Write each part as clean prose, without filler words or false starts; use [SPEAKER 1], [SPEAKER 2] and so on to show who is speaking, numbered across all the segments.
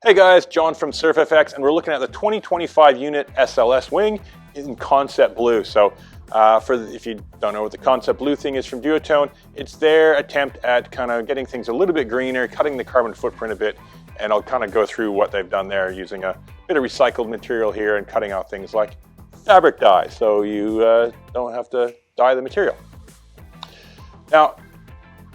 [SPEAKER 1] Hey guys, John from SurfFX, and we're looking at the 2025 Unit SLS wing in Concept Blue. So if you don't know what the Concept Blue thing is from Duotone, it's their attempt at kind of getting things a little bit greener, cutting the carbon footprint a bit, and I'll kind of go through what they've done there using a bit of recycled material here and cutting out things like fabric dye, so you don't have to dye the material. Now,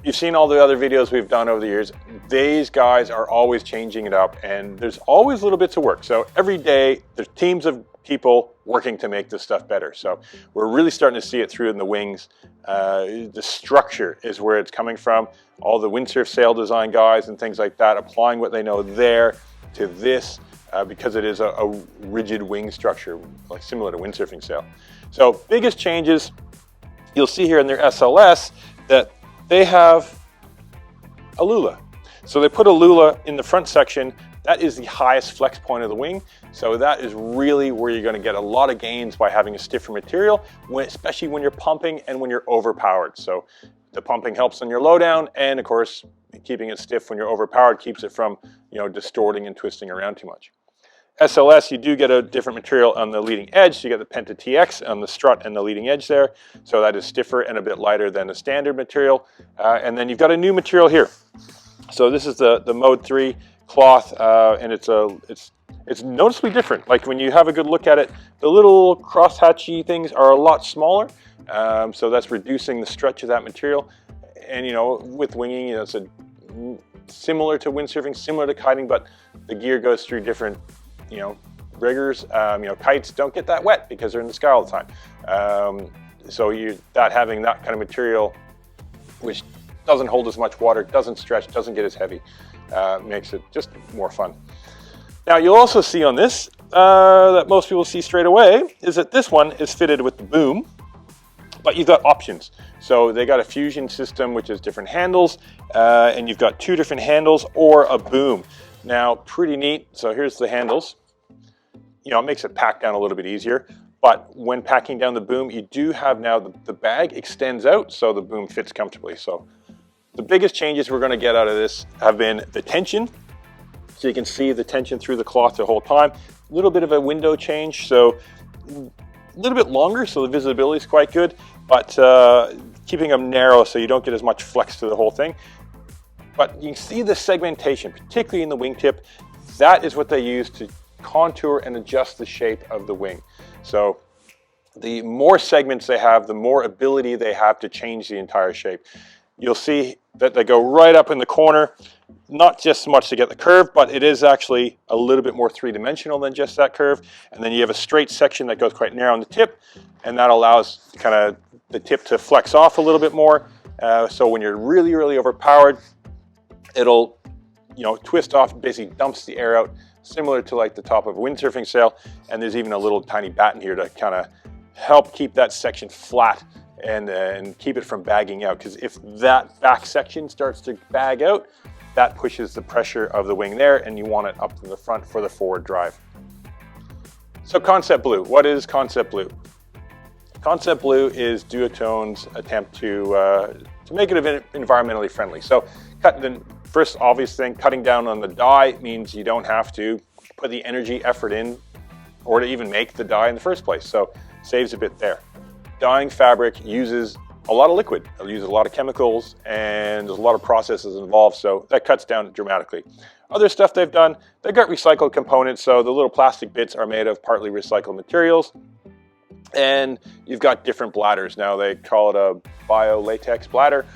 [SPEAKER 1] you've seen all the other videos we've done over the years. These guys are always changing it up, and there's always little bits of work. So every day, there's teams of people working to make this stuff better. So we're really starting to see it through in the wings. The structure is where it's coming from. All the windsurf sail design guys and things like that, applying what they know there to this, because it is a rigid wing structure, like similar to windsurfing sail. So biggest changes, you'll see here in their SLS that they have a lula. So they put a lula in the front section. That is the highest flex point of the wing. So that is really where you're going to get a lot of gains by having a stiffer material, especially when you're pumping and when you're overpowered. So the pumping helps on your lowdown, and of course, keeping it stiff when you're overpowered keeps it from, distorting and twisting around too much. SLS, you do get a different material on the leading edge. So you get the Penta TX on the strut and the leading edge there. So that is stiffer and a bit lighter than the standard material. And then you've got a new material here. So this is the Mode 3 cloth, and it's noticeably different. Like when you have a good look at it, the little crosshatchy things are a lot smaller. So that's reducing the stretch of that material. And with winging, it's similar to windsurfing, similar to kiting, but the gear goes through different rigors. Kites don't get that wet because they're in the sky all the time. So having that kind of material, which doesn't hold as much water, doesn't stretch, doesn't get as heavy, makes it just more fun. Now you'll also see on this, that most people see straight away, is that this one is fitted with the boom, but you've got options. So they got a fusion system, which is different handles, and you've got two different handles or a boom. Now, pretty neat. So here's the handles. It makes it pack down a little bit easier, but when packing down the boom, you do have now the bag extends out so the boom fits comfortably. So the biggest changes we're going to get out of this have been the tension. So you can see the tension through the cloth the whole time. A little bit of a window change, so a little bit longer, so the visibility is quite good, but keeping them narrow so you don't get as much flex to the whole thing. But you can see the segmentation, particularly in the wingtip. That is what they use to contour and adjust the shape of the wing. So the more segments they have, the more ability they have to change the entire shape. You'll see that they go right up in the corner, not just so much to get the curve, but it is actually a little bit more three-dimensional than just that curve. And then you have a straight section that goes quite narrow on the tip, and that allows kind of the tip to flex off a little bit more. So when you're really, really overpowered, it'll twist off, basically dumps the air out, similar to like the top of a windsurfing sail. And there's even a little tiny batten here to kind of help keep that section flat and keep it from bagging out. Because if that back section starts to bag out, that pushes the pressure of the wing there, and you want it up to the front for the forward drive. So Concept Blue, what is Concept Blue? Concept Blue is Duotone's attempt to make it environmentally friendly. So the first obvious thing, cutting down on the dye means you don't have to put the energy, effort in, or to even make the dye in the first place. So saves a bit there. Dyeing fabric uses a lot of liquid. It uses a lot of chemicals, and there's a lot of processes involved, so that cuts down dramatically. Other stuff they've done, they've got recycled components, so the little plastic bits are made of partly recycled materials. And you've got different bladders. Now they call it a bio-latex bladder.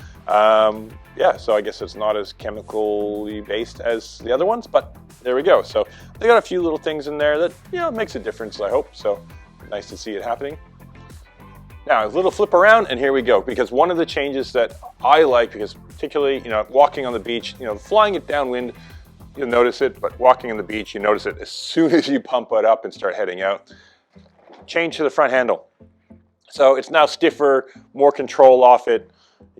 [SPEAKER 1] So I guess it's not as chemically based as the other ones, but there we go. So they got a few little things in there that, makes a difference, I hope. So nice to see it happening. Now a little flip around, and here we go. Because one of the changes that I like, because particularly, walking on the beach, flying it downwind, you'll notice it, but walking on the beach, you notice it as soon as you pump it up and start heading out. Change to the front handle. So it's now stiffer, more control off it.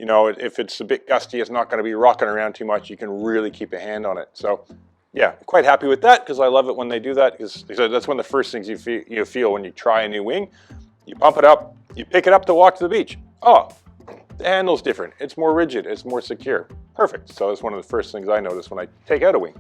[SPEAKER 1] If it's a bit gusty, it's not going to be rocking around too much. You can really keep a hand on it. So yeah, quite happy with that, because I love it when they do that, because that's one of the first things you feel when you try a new wing. You pump it up, you pick it up to walk to the beach. Oh, the handle's different. It's more rigid, it's more secure. Perfect. So it's one of the first things I notice when I take out a wing.